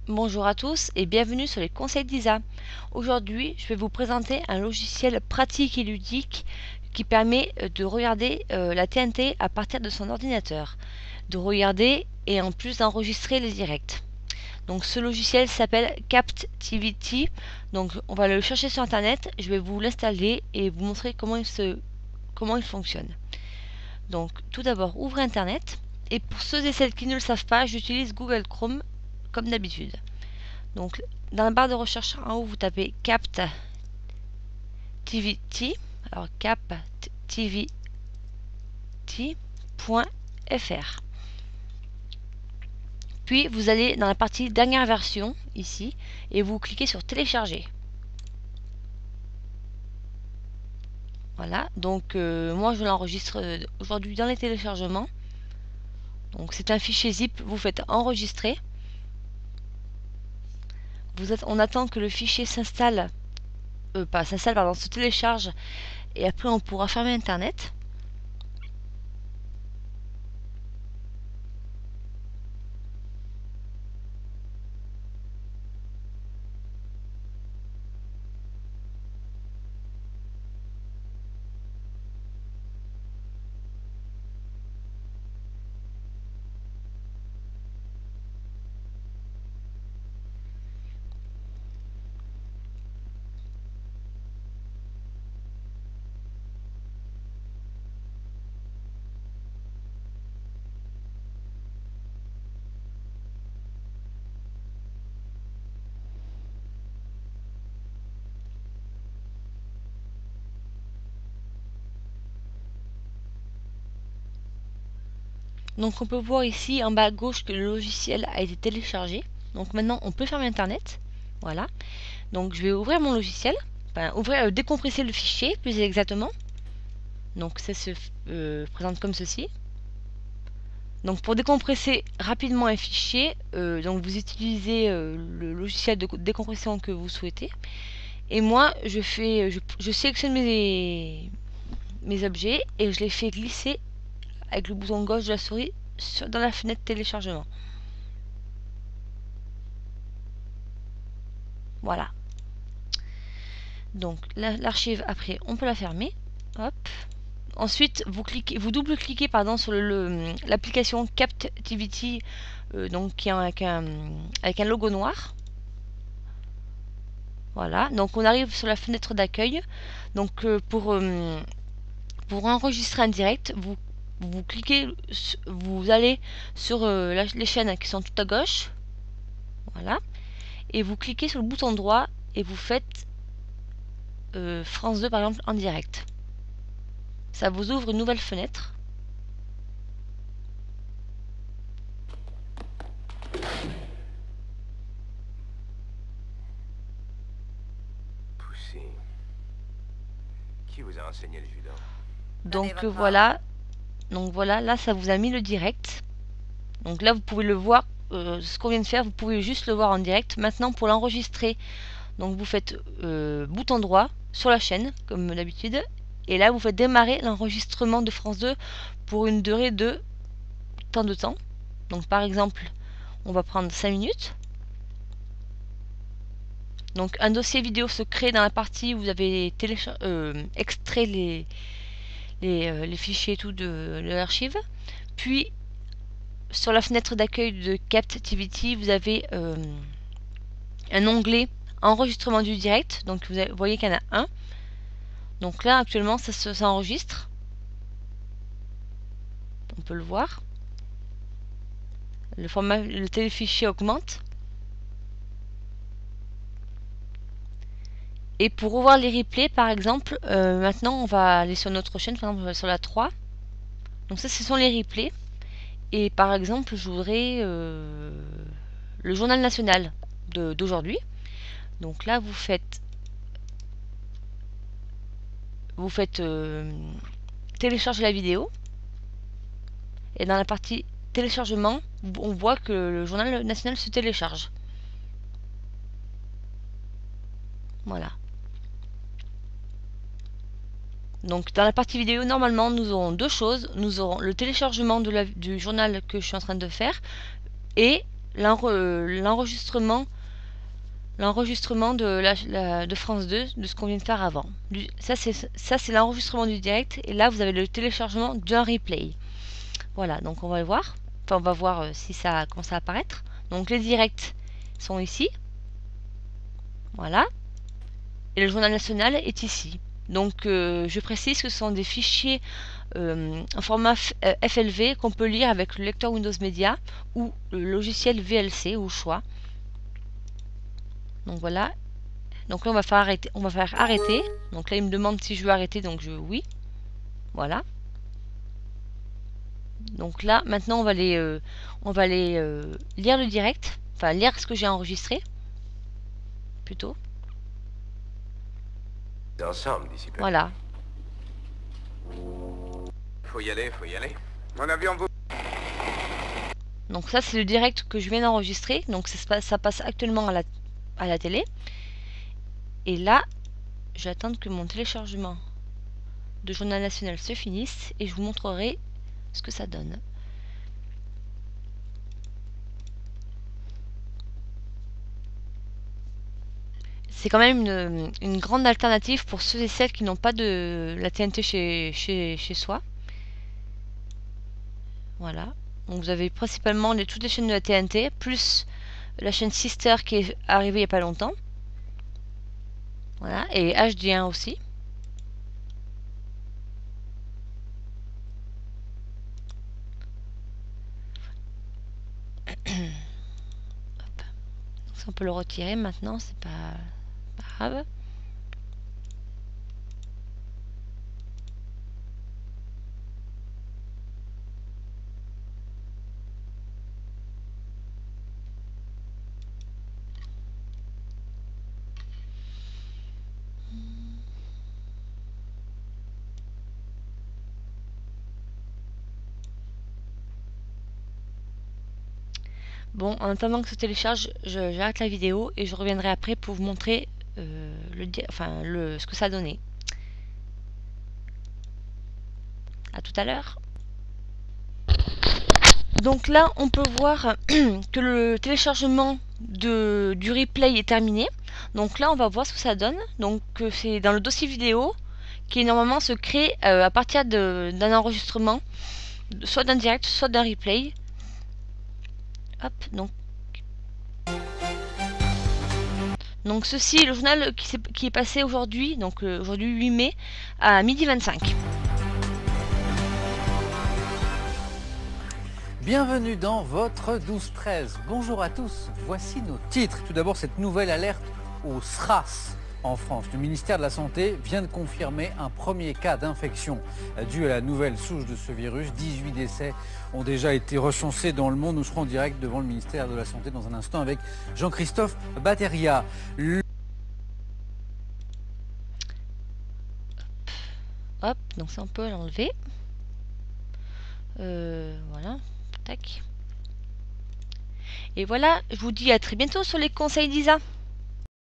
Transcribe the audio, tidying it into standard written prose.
Bonjour à tous et bienvenue sur les conseils d'Isa. Aujourd'hui, je vais vous présenter un logiciel pratique et ludique qui permet de regarder la TNT à partir de son ordinateur, de regarder et en plus d'enregistrer les directs. Donc ce logiciel s'appelle Captivity. Donc on va le chercher sur internet, je vais vous l'installer et vous montrer comment il fonctionne. Donc tout d'abord, ouvrez internet et pour ceux et celles qui ne le savent pas, j'utilise Google Chrome comme d'habitude. Donc, dans la barre de recherche en haut, vous tapez Captivity. Alors, captivity.fr. Puis, vous allez dans la partie dernière version, ici, et vous cliquez sur télécharger. Voilà, donc moi je l'enregistre aujourd'hui dans les téléchargements. Donc, c'est un fichier zip, vous faites enregistrer. On attend que le fichier s'installe, se télécharge, et après on pourra fermer internet. Donc on peut voir ici en bas à gauche que le logiciel a été téléchargé. Donc maintenant on peut fermer internet. Voilà. Donc je vais ouvrir mon logiciel. Enfin, décompresser le fichier plus exactement. Donc ça se présente comme ceci. Donc pour décompresser rapidement un fichier, donc vous utilisez le logiciel de décompression que vous souhaitez. Et moi je sélectionne mes objets et je les fais glisser avec le bouton gauche de la souris dans la fenêtre téléchargement. Voilà. Donc l'archive après on peut la fermer. Hop. Ensuite vous double-cliquez sur l'application Captivity donc qui est avec un logo noir. Voilà. Donc on arrive sur la fenêtre d'accueil. Donc pour enregistrer un direct, vous allez sur les chaînes qui sont tout à gauche. Voilà. Et vous cliquez sur le bouton droit et vous faites France 2 par exemple en direct. Ça vous ouvre une nouvelle fenêtre. Poussé. Qui vous a enseigné le judo? Donc voilà. Donc voilà, là ça vous a mis le direct. Donc là vous pouvez le voir, ce qu'on vient de faire, vous pouvez juste le voir en direct. Maintenant pour l'enregistrer, donc vous faites bouton droit sur la chaîne comme d'habitude. Et là vous faites démarrer l'enregistrement de France 2 pour une durée de tant de temps. Donc par exemple, on va prendre 5 minutes. Donc un dossier vidéo se crée dans la partie où vous avez extrait les fichiers et tout de l'archive. Puis sur la fenêtre d'accueil de Captivity, vous avez un onglet enregistrement du direct. Donc vous voyez qu'il y en a un. Donc là actuellement ça s'enregistre. On peut le voir. Le téléfichier augmente. Et pour revoir les replays, par exemple, maintenant on va aller sur notre chaîne, par exemple sur la 3. Donc ça, ce sont les replays. Et par exemple, je voudrais le journal national d'aujourd'hui. Donc là, vous faites télécharger la vidéo. Et dans la partie téléchargement, on voit que le journal national se télécharge. Voilà. Donc dans la partie vidéo, normalement, nous aurons deux choses. Nous aurons le téléchargement du journal que je suis en train de faire et l'enregistrement de France 2, de ce qu'on vient de faire avant. Ça c'est l'enregistrement du direct, et là vous avez le téléchargement d'un replay. Voilà, donc on va le voir. Enfin, on va voir si ça commence à apparaître. Donc les directs sont ici. Voilà. Et le journal national est ici. Donc je précise que ce sont des fichiers en format FLV qu'on peut lire avec le lecteur Windows Media ou le logiciel VLC au choix. Donc voilà. Donc là on va faire arrêter. Donc là il me demande si je veux arrêter, donc je oui. Voilà. Donc là maintenant on va aller lire le direct, enfin lire ce que j'ai enregistré plutôt. Ensemble d'ici peu. Voilà. Faut y aller, faut y aller. Mon avion vous... Donc ça c'est le direct que je viens d'enregistrer. Donc ça passe actuellement à la télé. Et là, je vais attendre que mon téléchargement de Journal National se finisse et je vous montrerai ce que ça donne. C'est quand même une grande alternative pour ceux et celles qui n'ont pas de la TNT chez soi. Voilà. Donc vous avez principalement toutes les chaînes de la TNT, plus la chaîne Sister qui est arrivée il n'y a pas longtemps. Voilà. Et HD1 aussi. Hop. Donc ça, on peut le retirer maintenant, c'est pas grave. Bon, en attendant que ça télécharge, j'arrête la vidéo et je reviendrai après pour vous montrer ce que ça a donné. A tout à l'heure. Donc là, on peut voir que le téléchargement du replay est terminé. Donc là, on va voir ce que ça donne. Donc c'est dans le dossier vidéo qui normalement se crée à partir d'un enregistrement, soit d'un direct, soit d'un replay. Hop, donc ceci est le journal qui est passé aujourd'hui, donc aujourd'hui 8 mai, à 12h25. Bienvenue dans votre 12-13. Bonjour à tous, voici nos titres. Tout d'abord, cette nouvelle alerte au SRAS en France. Le ministère de la Santé vient de confirmer un premier cas d'infection dû à la nouvelle souche de ce virus. 18 décès ont déjà été recensés dans le monde. Nous serons en direct devant le ministère de la Santé dans un instant avec Jean-Christophe Batteria. Hop, donc ça on peut l'enlever. Voilà, tac. Et voilà, je vous dis à très bientôt sur les conseils d'Isa.